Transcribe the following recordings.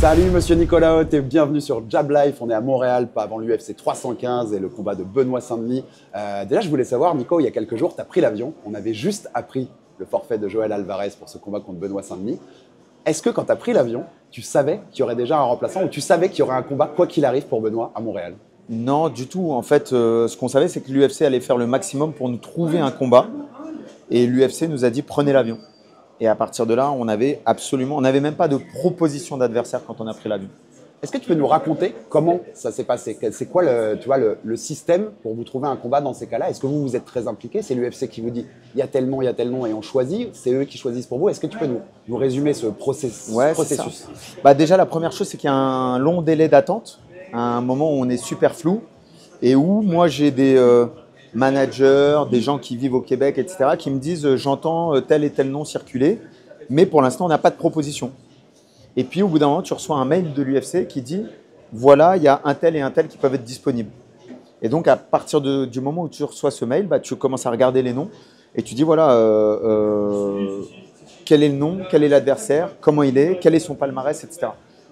Salut Monsieur Nicolas et bienvenue sur Jab Life. On est à Montréal, pas avant l'UFC 315 et le combat de Benoît Saint-Denis. Déjà, je voulais savoir, Nico, il y a quelques jours, tu as pris l'avion. On avait juste appris le forfait de Joël Alvarez pour ce combat contre Benoît Saint-Denis. Est-ce que quand tu as pris l'avion, tu savais qu'il y aurait déjà un remplaçant ou tu savais qu'il y aurait un combat, quoi qu'il arrive, pour Benoît à Montréal? Non, du tout. En fait, ce qu'on savait, c'est que l'UFC allait faire le maximum pour nous trouver un combat. Et l'UFC nous a dit, prenez l'avion. Et à partir de là, on n'avait même pas de proposition d'adversaire quand on a pris l'avion. Est-ce que tu peux nous raconter comment ça s'est passé? C'est quoi le système pour vous trouver un combat dans ces cas-là? Est-ce que vous êtes très impliqué? C'est l'UFC qui vous dit il y a tel nom et on choisit? C'est eux qui choisissent pour vous? Est-ce que tu peux nous résumer ce processus? Déjà, la première chose, c'est qu'il y a un long délai d'attente, à un moment où on est super flou et où moi, j'ai des managers, des gens qui vivent au Québec, etc., qui me disent j'entends tel et tel nom circuler, mais pour l'instant, on n'a pas de proposition. Et puis, au bout d'un moment, tu reçois un mail de l'UFC qui dit voilà, il y a un tel et un tel qui peuvent être disponibles. Et donc, à partir du moment où tu reçois ce mail, tu commences à regarder les noms et tu dis voilà, quel est le nom, quel est l'adversaire, comment il est, quel est son palmarès, etc.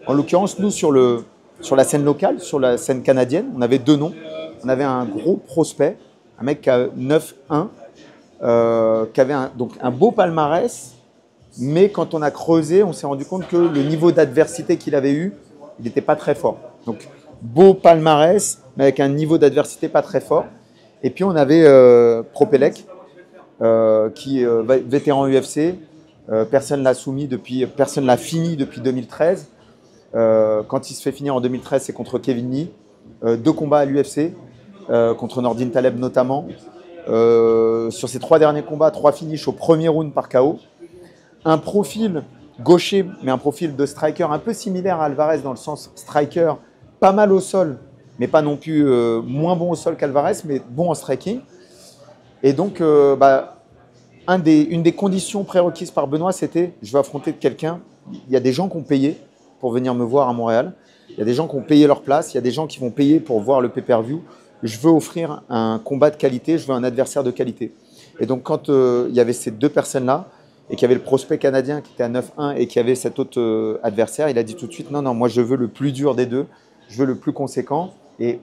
En l'occurrence, nous, sur la scène locale, sur la scène canadienne, on avait deux noms. On avait un gros prospect, un mec qui a 9-1, qui avait donc un beau palmarès. Mais quand on a creusé, on s'est rendu compte que le niveau d'adversité qu'il avait eu, il n'était pas très fort. Donc, beau palmarès, mais avec un niveau d'adversité pas très fort. Et puis, on avait Propelec, qui est vétéran UFC. Personne l'a fini depuis 2013. Quand il se fait finir en 2013, c'est contre Kevin Lee. 2 combats à l'UFC, contre Nordin Taleb notamment. Sur ces 3 derniers combats, 3 finishes au premier round par KO. Un profil gaucher, mais un profil de striker un peu similaire à Alvarez dans le sens striker, pas mal au sol, mais pas non plus moins bon au sol qu'Alvarez, mais bon en striking. Et donc, une des conditions prérequises par Benoît, c'était je veux affronter quelqu'un. Il y a des gens qui ont payé pour venir me voir à Montréal. Il y a des gens qui ont payé leur place. Il y a des gens qui vont payer pour voir le pay-per-view. Je veux offrir un combat de qualité. Je veux un adversaire de qualité. Et donc, quand il y avait ces 2 personnes-là, et qu'il y avait le prospect canadien qui était à 9-1 et qu'il y avait cet autre adversaire, il a dit tout de suite non, moi je veux le plus dur des deux, je veux le plus conséquent. Et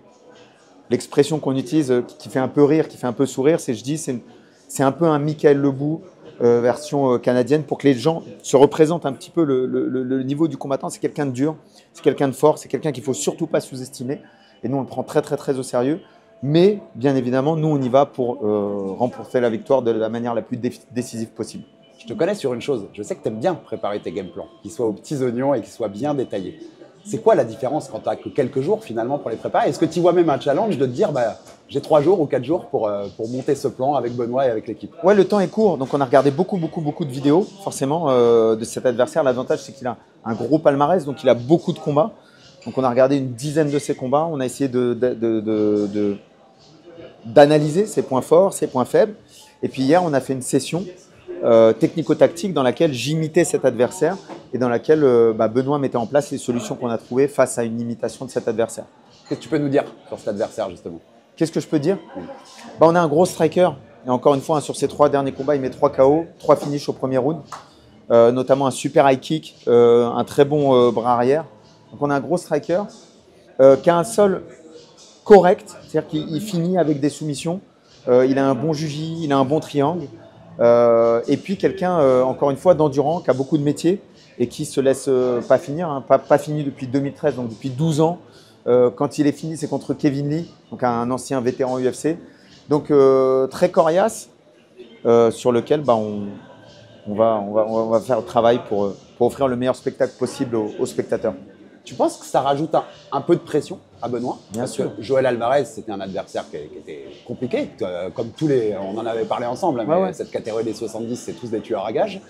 l'expression qu'on utilise qui fait un peu rire, qui fait un peu sourire, c'est un peu un Michael Lebou version canadienne pour que les gens se représentent un petit peu le niveau du combattant. C'est quelqu'un de dur, c'est quelqu'un de fort, c'est quelqu'un qu'il ne faut surtout pas sous-estimer. Et nous, on le prend très, très, très au sérieux. Mais bien évidemment, nous, on y va pour remporter la victoire de la manière la plus décisive possible. Je te connais sur une chose, je sais que tu aimes bien préparer tes game plans, qu'ils soient aux petits oignons et qu'ils soient bien détaillés. C'est quoi la différence quand tu n'as que quelques jours finalement pour les préparer? Est-ce que tu vois même un challenge de te dire j'ai 3 jours ou 4 jours pour monter ce plan avec Benoît et avec l'équipe? Ouais, le temps est court, donc on a regardé beaucoup de vidéos forcément de cet adversaire. L'avantage, c'est qu'il a un gros palmarès, donc il a beaucoup de combats. Donc on a regardé une dizaine de ses combats, on a essayé d'analyser ses points forts, ses points faibles. Et puis hier, on a fait une session technico-tactique dans laquelle j'imitais cet adversaire et dans laquelle Benoît mettait en place les solutions qu'on a trouvées face à une imitation de cet adversaire. Qu'est-ce que tu peux nous dire sur cet adversaire justement? Qu'est-ce que je peux dire? On a un gros striker et encore une fois, sur ces 3 derniers combats, il met 3 KO, 3 finishes au premier round, notamment un super high kick, un très bon bras arrière. Donc on a un gros striker qui a un sol correct, c'est-à-dire qu'il finit avec des soumissions, il a un bon juji, il a un bon triangle. Et puis quelqu'un, encore une fois, d'endurant, qui a beaucoup de métiers et qui se laisse pas finir, pas fini depuis 2013, donc depuis 12 ans. Quand il est fini, c'est contre Kevin Lee, donc un ancien vétéran UFC. Donc très coriace, sur lequel on va faire le travail pour offrir le meilleur spectacle possible aux spectateurs. Tu penses que ça rajoute un peu de pression à Benoît? Bien sûr. Que Joël Alvarez, c'était un adversaire qui était compliqué, comme on en avait parlé ensemble, mais cette catégorie des 70, c'est tous des tueurs à gages.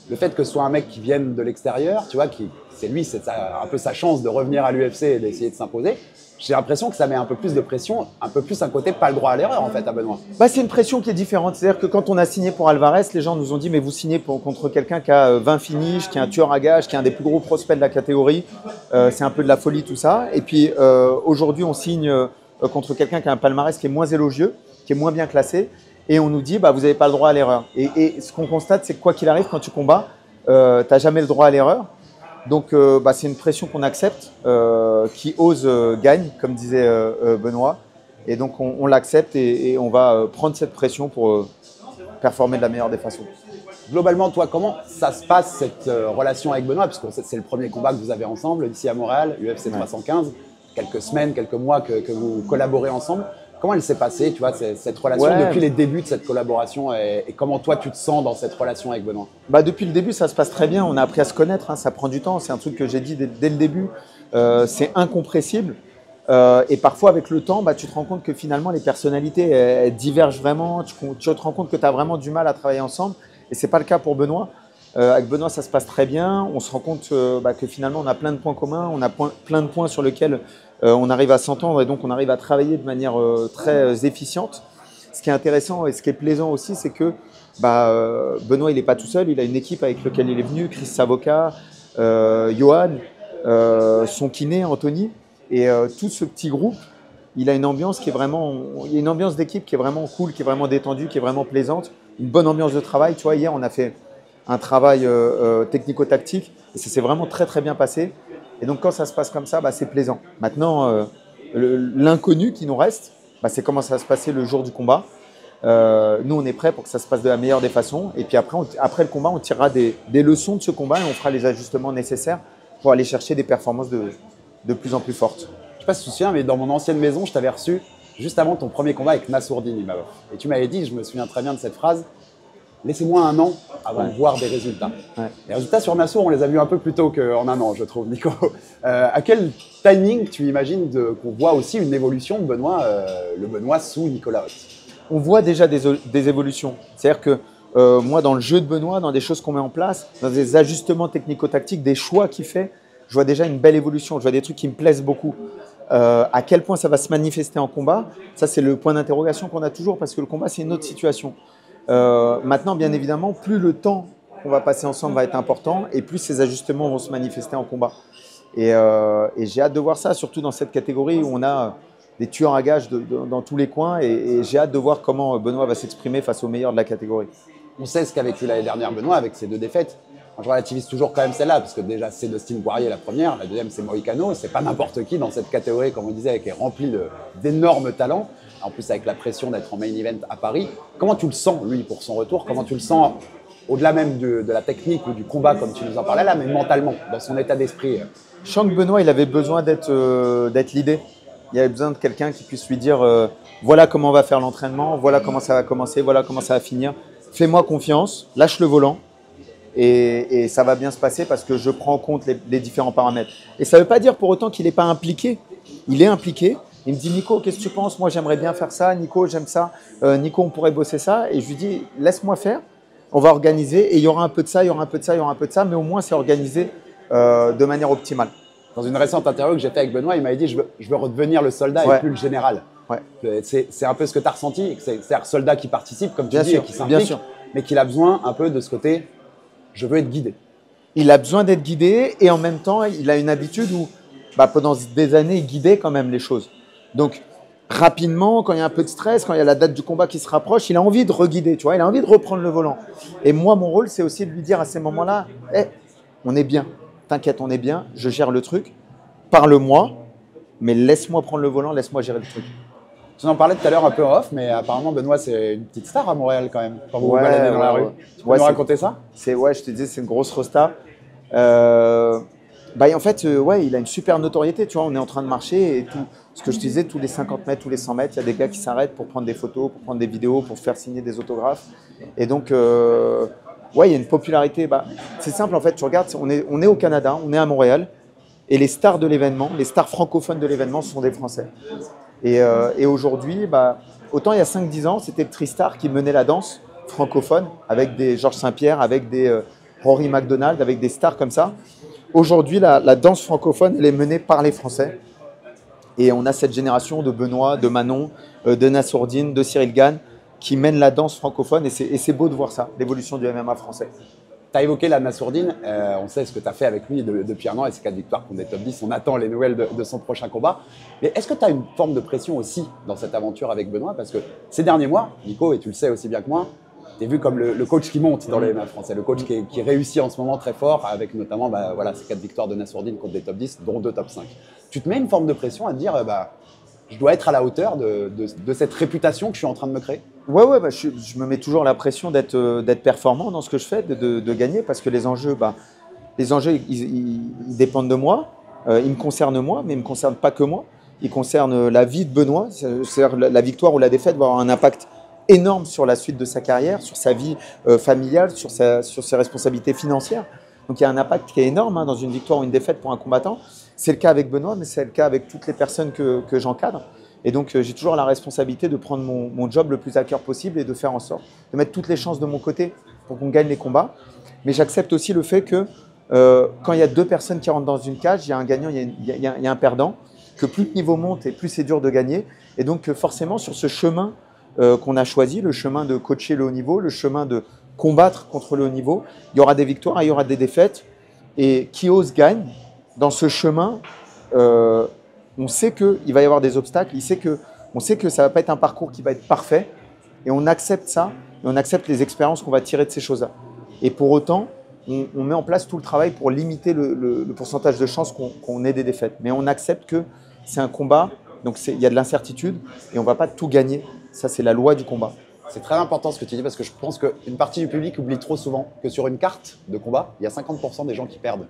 Le fait que ce soit un mec qui vienne de l'extérieur, tu vois, c'est un peu sa chance de revenir à l'UFC et d'essayer de s'imposer. J'ai l'impression que ça met un peu plus de pression, un peu plus un côté pas le droit à l'erreur en fait à Benoît. C'est une pression qui est différente. C'est-à-dire que quand on a signé pour Alvarez, les gens nous ont dit mais vous signez contre quelqu'un qui a 20 finishes, qui est un tueur à gages, qui est un des plus gros prospects de la catégorie. C'est un peu de la folie tout ça. Et puis aujourd'hui on signe contre quelqu'un qui a un palmarès qui est moins élogieux, qui est moins bien classé. Et on nous dit vous n'avez pas le droit à l'erreur. Et ce qu'on constate, c'est que quoi qu'il arrive, quand tu combats, tu n'as jamais le droit à l'erreur. Donc, c'est une pression qu'on accepte. Qui ose gagne, comme disait Benoît. Et donc, on l'accepte et on va prendre cette pression pour performer de la meilleure des façons. Globalement, toi, comment ça se passe cette relation avec Benoît? Parce que c'est le premier combat que vous avez ensemble ici à Montréal, UFC 315. Quelques semaines, quelques mois que vous collaborez ensemble. Comment elle s'est passée, tu vois, cette relation depuis les débuts de cette collaboration et comment toi tu te sens dans cette relation avec Benoît? Depuis le début, ça se passe très bien. On a appris à se connaître, hein, ça prend du temps. C'est un truc que j'ai dit dès le début. C'est incompressible. Et parfois, avec le temps, tu te rends compte que finalement, les personnalités elles divergent vraiment. Tu te rends compte que tu as vraiment du mal à travailler ensemble. Et ce n'est pas le cas pour Benoît. Avec Benoît, ça se passe très bien. On se rend compte que finalement, on a plein de points communs. On a plein de points sur lesquels on arrive à s'entendre et donc on arrive à travailler de manière très efficiente. Ce qui est intéressant et ce qui est plaisant aussi, c'est que Benoît, il n'est pas tout seul. Il a une équipe avec laquelle il est venu, Chris Savoca, Johan, son kiné, Anthony. Et tout ce petit groupe, il a une ambiance qui est vraiment, il y a une ambiance d'équipe qui est vraiment cool, qui est vraiment détendue, qui est vraiment plaisante. Une bonne ambiance de travail. Tu vois, hier, on a fait un travail technico-tactique et ça s'est vraiment très, très bien passé. Et donc, quand ça se passe comme ça, c'est plaisant. Maintenant, l'inconnu qui nous reste, c'est comment ça va se passer le jour du combat. Nous, on est prêts pour que ça se passe de la meilleure des façons. Et puis après le combat, on tirera des leçons de ce combat et on fera les ajustements nécessaires pour aller chercher des performances de plus en plus fortes. Je ne sais pas si tu te souviens, mais dans mon ancienne maison, je t'avais reçu juste avant ton premier combat avec Nassourdine Imavov. Et tu m'avais dit, je me souviens très bien de cette phrase, laissez-moi un an avant de voir des résultats. Ouais. Les résultats sur Nassour, on les a vus un peu plus tôt qu'en un an, je trouve, Nico. À quel timing tu imagines qu'on voit aussi une évolution de Benoît, le Benoît sous Nicolas Hoth? On voit déjà des évolutions. C'est-à-dire que moi, dans le jeu de Benoît, dans des choses qu'on met en place, dans des ajustements technico-tactiques, des choix qu'il fait, je vois déjà une belle évolution. Je vois des trucs qui me plaisent beaucoup. À quel point ça va se manifester en combat, ça c'est le point d'interrogation qu'on a toujours parce que le combat c'est une autre situation. Maintenant, bien évidemment, plus le temps qu'on va passer ensemble va être important et plus ces ajustements vont se manifester en combat. Et j'ai hâte de voir ça, surtout dans cette catégorie où on a des tueurs à gages dans tous les coins et j'ai hâte de voir comment Benoît va s'exprimer face aux meilleurs de la catégorie. On sait ce qu'a vécu l'année dernière Benoît avec ses 2 défaites. Je relativise toujours quand même celle-là, parce que déjà c'est Dustin Poirier la première, la deuxième c'est Moïcano, c'est pas n'importe qui dans cette catégorie, comme on disait, qui est remplie d'énormes talents, en plus avec la pression d'être en main event à Paris. Comment tu le sens, lui, pour son retour? Comment tu le sens, au-delà même de la technique ou du combat, comme tu nous en parlais là, mais mentalement, dans son état d'esprit? Je sens que Benoît, il avait besoin d'être l'idée. Il avait besoin de quelqu'un qui puisse lui dire voilà comment on va faire l'entraînement, voilà comment ça va commencer, voilà comment ça va finir. Fais-moi confiance, lâche le volant. Et ça va bien se passer parce que je prends en compte les différents paramètres. Et ça ne veut pas dire pour autant qu'il n'est pas impliqué. Il est impliqué. Il me dit Nico, qu'est-ce que tu penses? Moi, j'aimerais bien faire ça. Nico, j'aime ça. Nico, on pourrait bosser ça. Et je lui dis laisse-moi faire. On va organiser. Et il y aura un peu de ça, il y aura un peu de ça, il y aura un peu de ça. Mais au moins, c'est organisé de manière optimale. Dans une récente interview que j'ai faite avec Benoît, il m'avait dit je veux redevenir le soldat et plus le général. Ouais. C'est un peu ce que tu as ressenti. C'est un soldat qui participe, comme tu dis, et qui s'implique, mais qu'il a besoin un peu de ce côté. Je veux être guidé. Il a besoin d'être guidé et en même temps, il a une habitude où pendant des années, il guidait quand même les choses. Donc, rapidement, quand il y a un peu de stress, quand il y a la date du combat qui se rapproche, il a envie de reguider, tu vois, il a envie de reprendre le volant. Et moi, mon rôle, c'est aussi de lui dire à ces moments-là, on est bien, t'inquiète, on est bien, je gère le truc, parle-moi, mais laisse-moi prendre le volant, laisse-moi gérer le truc. Tu en parlais tout à l'heure un peu en off, mais apparemment Benoît c'est une petite star à Montréal quand même, quand vous vous baladez dans la rue. Tu peux nous raconter ça? Je te disais, c'est une grosse rosta. En fait, il a une super notoriété, tu vois, on est en train de marcher et tout. Ce que je te disais, tous les 50 mètres, tous les 100 mètres, il y a des gars qui s'arrêtent pour prendre des photos, pour prendre des vidéos, pour faire signer des autographes. Et donc, il y a une popularité. C'est simple, en fait, tu regardes, on est au Canada, on est à Montréal, et les stars de l'événement, les stars francophones de l'événement sont des Français. Et aujourd'hui, autant il y a 5-10 ans, c'était Tristar qui menait la danse francophone avec des Georges Saint-Pierre, avec des Rory McDonald, avec des stars comme ça. Aujourd'hui, la danse francophone, elle est menée par les Français. Et on a cette génération de Benoît, de Manon, de Nassourdine, de Cyril Gane qui mènent la danse francophone. Et c'est beau de voir ça, l'évolution du MMA français. Tu as évoqué la Nassourdine, on sait ce que tu as fait avec lui depuis un an et ses 4 victoires contre des top 10. On attend les nouvelles de son prochain combat. Mais est-ce que tu as une forme de pression aussi dans cette aventure avec Benoît? Parce que ces derniers mois, Nico, et tu le sais aussi bien que moi, t'es vu comme le coach qui monte dans le MMA français, le coach qui réussit en ce moment très fort, avec notamment voilà, ces 4 victoires de Nassourdine contre des top 10, dont 2 top 5. Tu te mets une forme de pression à te dire, je dois être à la hauteur de cette réputation que je suis en train de me créer? Ouais, je me mets toujours la pression d'être performant dans ce que je fais, de gagner, parce que les enjeux, ils dépendent de moi, ils me concernent moi, mais ils ne me concernent pas que moi. Ils concernent la vie de Benoît, c'est-à-dire la victoire ou la défaite va avoir un impact énorme sur la suite de sa carrière, sur sa vie familiale, sur ses responsabilités financières. Donc il y a un impact qui est énorme dans une victoire ou une défaite pour un combattant. C'est le cas avec Benoît, mais c'est le cas avec toutes les personnes que j'encadre. Et donc j'ai toujours la responsabilité de prendre mon job le plus à cœur possible et de faire en sorte de mettre toutes les chances de mon côté pour qu'on gagne les combats. Mais j'accepte aussi le fait que quand il y a 2 personnes qui rentrent dans une cage, il y a un gagnant, il y a un perdant, que plus le niveau monte et plus c'est dur de gagner. Et donc forcément sur ce chemin qu'on a choisi, le chemin de coacher le haut niveau, le chemin de combattre contre le haut niveau, il y aura des victoires et il y aura des défaites. Et qui ose gagne. Dans ce chemin, on sait qu'il va y avoir des obstacles, on sait que ça ne va pas être un parcours qui va être parfait, et on accepte ça, et on accepte les expériences qu'on va tirer de ces choses-là. Et pour autant, on met en place tout le travail pour limiter le pourcentage de chances qu'on ait des défaites. Mais on accepte que c'est un combat, donc il y a de l'incertitude, et on ne va pas tout gagner. Ça, c'est la loi du combat. C'est très important ce que tu dis, parce que je pense qu'une partie du public oublie trop souvent que sur une carte de combat, il y a 50% des gens qui perdent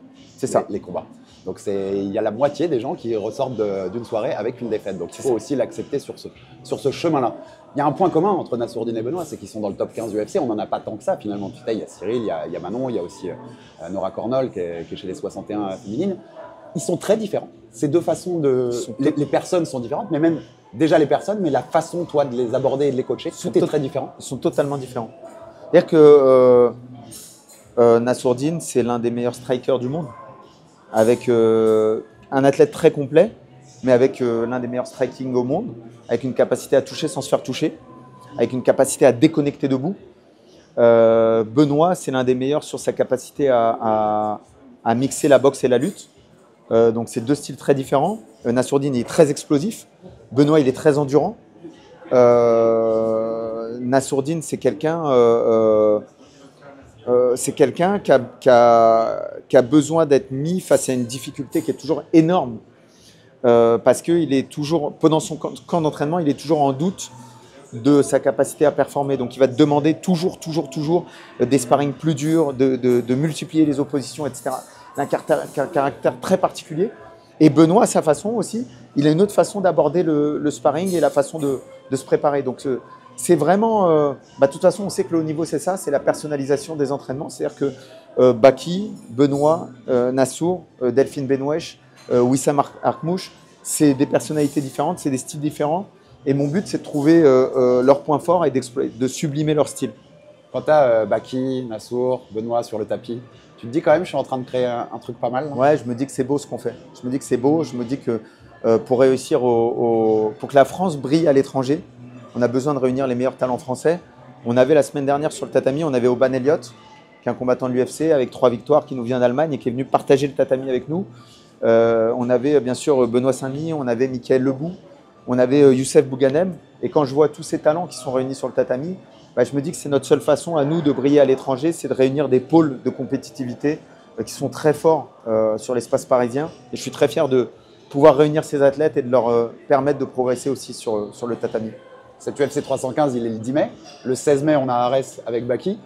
les combats. Donc il y a la moitié des gens qui ressortent d'une soirée avec une défaite. Donc il faut aussi l'accepter sur ce chemin-là. Il y a un point commun entre Nassourdine et Benoît, c'est qu'ils sont dans le top 15 UFC. On n'en a pas tant que ça finalement. Tu sais, il y a Cyril, il y a Manon, il y a aussi Nora Cornol qui est chez les 61 féminines. Ils sont très différents. Ces deux façons les personnes sont différentes, mais même déjà les personnes, mais la façon, toi, de les aborder et de les coacher, tout est très différent. Ils sont totalement différents. C'est-à-dire que Nassourdine, c'est l'un des meilleurs strikers du monde, avec un athlète très complet, mais avec l'un des meilleurs striking au monde, avec une capacité à toucher sans se faire toucher, avec une capacité à déconnecter debout. Benoît, c'est l'un des meilleurs sur sa capacité à mixer la boxe et la lutte. Donc c'est 2 styles très différents. Nassourdine est très explosif. Benoît, il est très endurant. Nassourdine, c'est quelqu'un qui a besoin d'être mis face à une difficulté qui est toujours énorme. Parce qu'il est toujours, pendant son camp d'entraînement, il est toujours en doute de sa capacité à performer. Donc il va te demander toujours des sparring plus durs, de multiplier les oppositions, etc. Un caractère très particulier. Et Benoît, à sa façon aussi, il a une autre façon d'aborder le sparring et la façon de se préparer. Donc c'est vraiment, de toute façon, on sait que le haut niveau, c'est ça, c'est la personnalisation des entraînements. C'est-à-dire que Baki, Benoît, Nassour, Delphine Benouesh, Wissam Arkmouche, c'est des personnalités différentes, c'est des styles différents. Et mon but, c'est de trouver leurs points forts et de sublimer leur style. Quand tu as Baki, Nassour, Benoît sur le tapis, tu te dis quand même, je suis en train de créer un truc pas mal. Ouais, je me dis que c'est beau ce qu'on fait. Je me dis que c'est beau. Je me dis que pour réussir, pour que la France brille à l'étranger, on a besoin de réunir les meilleurs talents français. On avait la semaine dernière sur le tatami, on avait Oban Elliott, qui est un combattant de l'UFC avec 3 victoires, qui nous vient d'Allemagne et qui est venu partager le tatami avec nous. On avait bien sûr Benoît Saint-Denis, on avait Mickaël Lebou, on avait Youssef Bouganem. Et quand je vois tous ces talents qui sont réunis sur le tatami, je me dis que c'est notre seule façon à nous de briller à l'étranger, c'est de réunir des pôles de compétitivité qui sont très forts sur l'espace parisien. Et je suis très fier de pouvoir réunir ces athlètes et de leur permettre de progresser aussi sur le tatami. Cet UFC 315, il est le 10 mai. Le 16 mai, on a Arès avec Baki,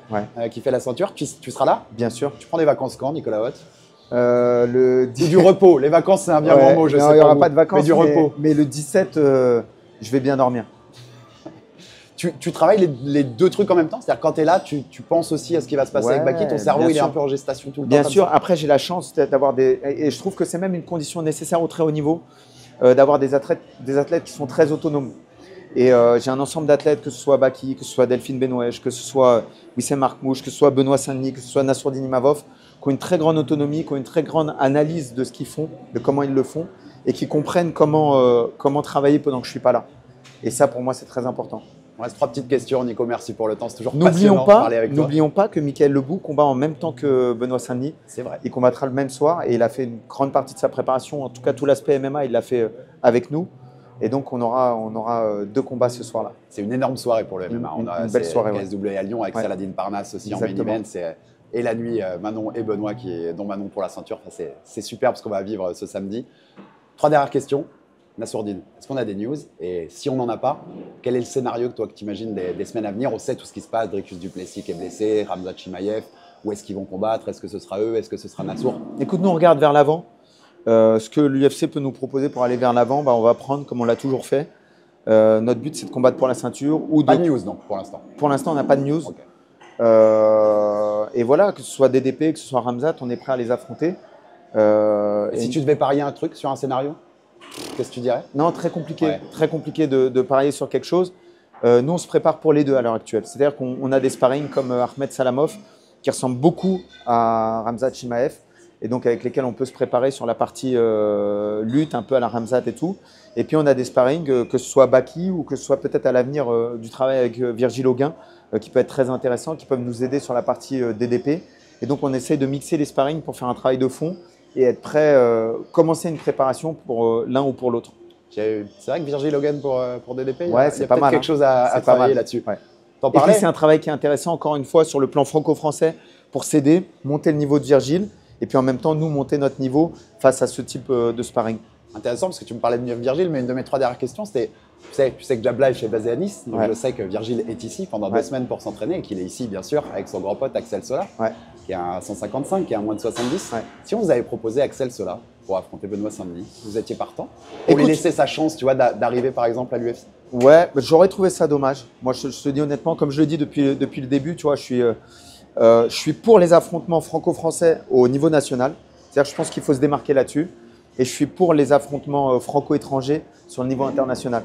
qui fait la ceinture. Tu seras là? Bien sûr. Tu prends des vacances quand, Nicolas Hoth? Du repos. Les vacances, c'est un bien grand mot, je sais pas. Il n'y aura pas de vacances, mais du repos. Mais le 17, je vais bien dormir. Tu travailles les 2 trucs en même temps? C'est-à-dire quand tu es là, tu penses aussi à ce qui va se passer avec Baki, ton cerveau il est un peu en gestation tout le temps? Bien sûr, après j'ai la chance d'avoir et je trouve que c'est même une condition nécessaire au très haut niveau, d'avoir des athlètes qui sont très autonomes. Et j'ai un ensemble d'athlètes, que ce soit Baki, que ce soit Delphine Benouesh, que ce soit Wissem Arkmouche, que ce soit Benoît Saint-Denis, que ce soit Nassourdine Imavov, qui ont une très grande autonomie, qui ont une très grande analyse de ce qu'ils font, de comment ils le font, et qui comprennent comment travailler pendant que je ne suis pas là. Et ça, pour moi, c'est très important. Il reste 3 petites questions, Nico, merci pour le temps, c'est toujours passionnant de parler avec toi. N'oublions pas que Mickaël Lebou combat en même temps que Benoît Saint-Denis. C'est vrai. Il combattra le même soir et il a fait une grande partie de sa préparation, en tout cas tout l'aspect MMA, il l'a fait avec nous. Et donc, on aura 2 combats ce soir-là. C'est une énorme soirée pour le MMA. Une belle soirée. KSW à Lyon avec Saladin Parnasse aussi. Exactement. En main event. Et la nuit, Manon et Benoît, dont Manon pour la ceinture. Enfin, c'est super ce qu'on va vivre ce samedi. 3 dernières questions. Nassourdine, est-ce qu'on a des news? Et si on n'en a pas, quel est le scénario que tu imagines des semaines à venir? On sait tout ce qui se passe. Dricus du Plessis qui est blessé, Khamzat Chimaev. Où est-ce qu'ils vont combattre? Est-ce que ce sera eux? Est-ce que ce sera Nassour? Écoute, nous, on regarde vers l'avant. Ce que l'UFC peut nous proposer pour aller vers l'avant, on va prendre comme on l'a toujours fait. Notre but, c'est de combattre pour la ceinture. Pas de news, donc, pour l'instant. Pour l'instant, on n'a pas de news. Okay. Et voilà, que ce soit DDP, que ce soit Khamzat, on est prêt à les affronter. Et si tu devais parier un truc sur un scénario, qu'est-ce que tu dirais? Non, très compliqué. Très compliqué de parier sur quelque chose. Nous, on se prépare pour les deux à l'heure actuelle. C'est-à-dire qu'on a des sparring comme Ahmed Salamov, qui ressemble beaucoup à Khamzat Chimaev, et donc avec lesquels on peut se préparer sur la partie lutte, un peu à la Khamzat et tout. Et puis on a des sparring, que ce soit Baki ou que ce soit peut-être à l'avenir du travail avec Virgile Auguin, qui peut être très intéressant, qui peuvent nous aider sur la partie DDP. Et donc on essaie de mixer les sparring pour faire un travail de fond et être prêt, commencer une préparation pour l'un ou pour l'autre. C'est vrai que Virgile Auguin pour DDP, ouais, c'est pas mal. Quelque chose à travailler là-dessus. Ouais. Et puis c'est un travail qui est intéressant, encore une fois, sur le plan franco-français, pour s'aider, monter le niveau de Virgile, et puis en même temps, nous, monter notre niveau face à ce type de sparring. Intéressant, parce que tu me parlais de Virgile, mais une de mes 3 dernières questions, c'était, tu sais que Jab Life est basé à Nice, donc je sais que Virgile est ici pendant 2 semaines pour s'entraîner, et qu'il est ici, bien sûr, avec son grand pote Axel Sola, qui est un 155, qui est un moins de 70. Si on vous avait proposé Axel Sola pour affronter Benoît Saint-Denis, vous étiez partant pour lui laisser sa chance, tu vois, d'arriver par exemple à l'UFC? Ouais, j'aurais trouvé ça dommage. Moi, je te dis honnêtement, comme je le dis depuis le début, tu vois, je suis pour les affrontements franco-français au niveau national. C'est-à-dire que je pense qu'il faut se démarquer là-dessus. Et je suis pour les affrontements franco-étrangers sur le niveau international.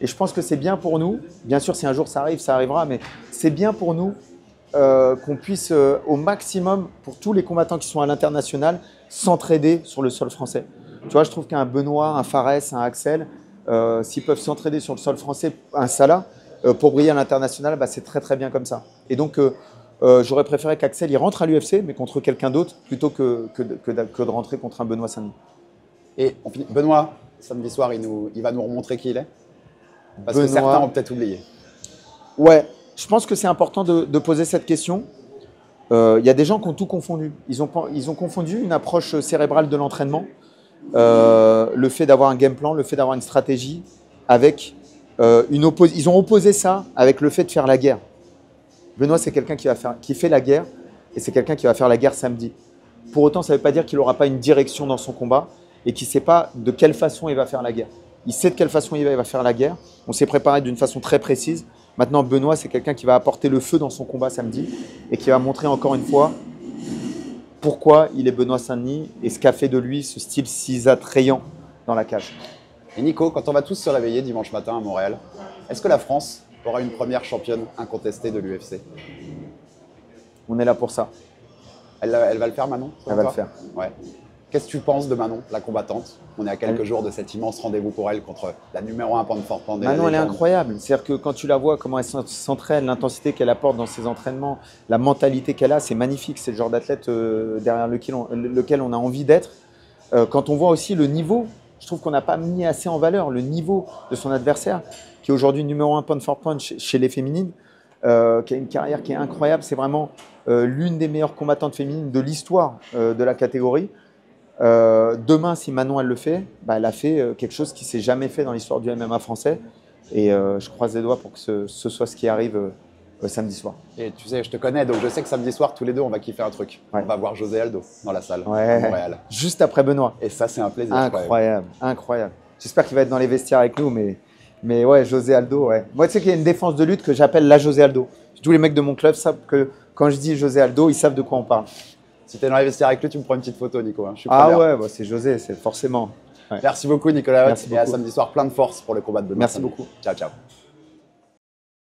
Et je pense que c'est bien pour nous, bien sûr si un jour ça arrive, ça arrivera, mais c'est bien pour nous qu'on puisse au maximum, pour tous les combattants qui sont à l'international, s'entraider sur le sol français. Tu vois, je trouve qu'un Benoît, un Fares, un Axel, s'ils peuvent s'entraider sur le sol français, un Salah, pour briller à l'international, c'est très très bien comme ça. Et donc j'aurais préféré qu'Axel il rentre à l'UFC, mais contre quelqu'un d'autre, plutôt que de rentrer contre un Benoît Saint-Denis. Et on finit. Benoît, samedi soir, il va nous remontrer qui il est? Parce que certains ont peut-être oublié. Ouais, je pense que c'est important de poser cette question. Il y a des gens qui ont tout confondu. Ils ont confondu une approche cérébrale de l'entraînement, le fait d'avoir un game plan, le fait d'avoir une stratégie, avec ils ont opposé ça avec le fait de faire la guerre. Benoît, c'est quelqu'un qui fait la guerre, et c'est quelqu'un qui va faire la guerre samedi. Pour autant, ça ne veut pas dire qu'il n'aura pas une direction dans son combat, et qui ne sait pas de quelle façon il va faire la guerre. Il sait de quelle façon il va faire la guerre. On s'est préparé d'une façon très précise. Maintenant, Benoît, c'est quelqu'un qui va apporter le feu dans son combat samedi et qui va montrer encore une fois pourquoi il est Benoît Saint-Denis et ce qu'a fait de lui ce style si attrayant dans la cage. Et Nico, quand on va tous se réveiller dimanche matin à Montréal, est-ce que la France aura une première championne incontestée de l'UFC? On est là pour ça. Elle va le faire, Manon? Elle va le faire. Ouais. Qu'est-ce que tu penses de Manon, la combattante? On est à quelques jours de cet immense rendez-vous pour elle contre la numéro 1 pound for pound. Manon, elle est incroyable. C'est-à-dire que quand tu la vois, comment elle s'entraîne, l'intensité qu'elle apporte dans ses entraînements, la mentalité qu'elle a, c'est magnifique. C'est le genre d'athlète derrière lequel on a envie d'être. Quand on voit aussi le niveau, je trouve qu'on n'a pas mis assez en valeur le niveau de son adversaire, qui est aujourd'hui numéro 1 pound for pound chez les féminines, qui a une carrière qui est incroyable. C'est vraiment l'une des meilleures combattantes féminines de l'histoire de la catégorie. Demain, si Manon elle le fait, elle a fait quelque chose qui ne s'est jamais fait dans l'histoire du MMA français. Et je croise les doigts pour que ce soit ce qui arrive samedi soir. Et tu sais, je te connais, donc je sais que samedi soir, tous les deux, on va kiffer un truc. On va voir José Aldo dans la salle à Montréal. Juste après Benoît. Et ça, c'est un plaisir. Incroyable, incroyable. J'espère qu'il va être dans les vestiaires avec nous, mais ouais, José Aldo, ouais. Moi, tu sais qu'il y a une défense de lutte que j'appelle la José Aldo. Tous les mecs de mon club savent que quand je dis José Aldo, ils savent de quoi on parle. Si tu es dans les vestiaires avec lui, tu me prends une petite photo, Nico. Hein. Je suis ouais, c'est José, c'est forcément. Merci beaucoup, Nicolas. Merci beaucoup. À samedi soir, plein de force pour le combat de Benoît. Merci beaucoup. Ciao, ciao.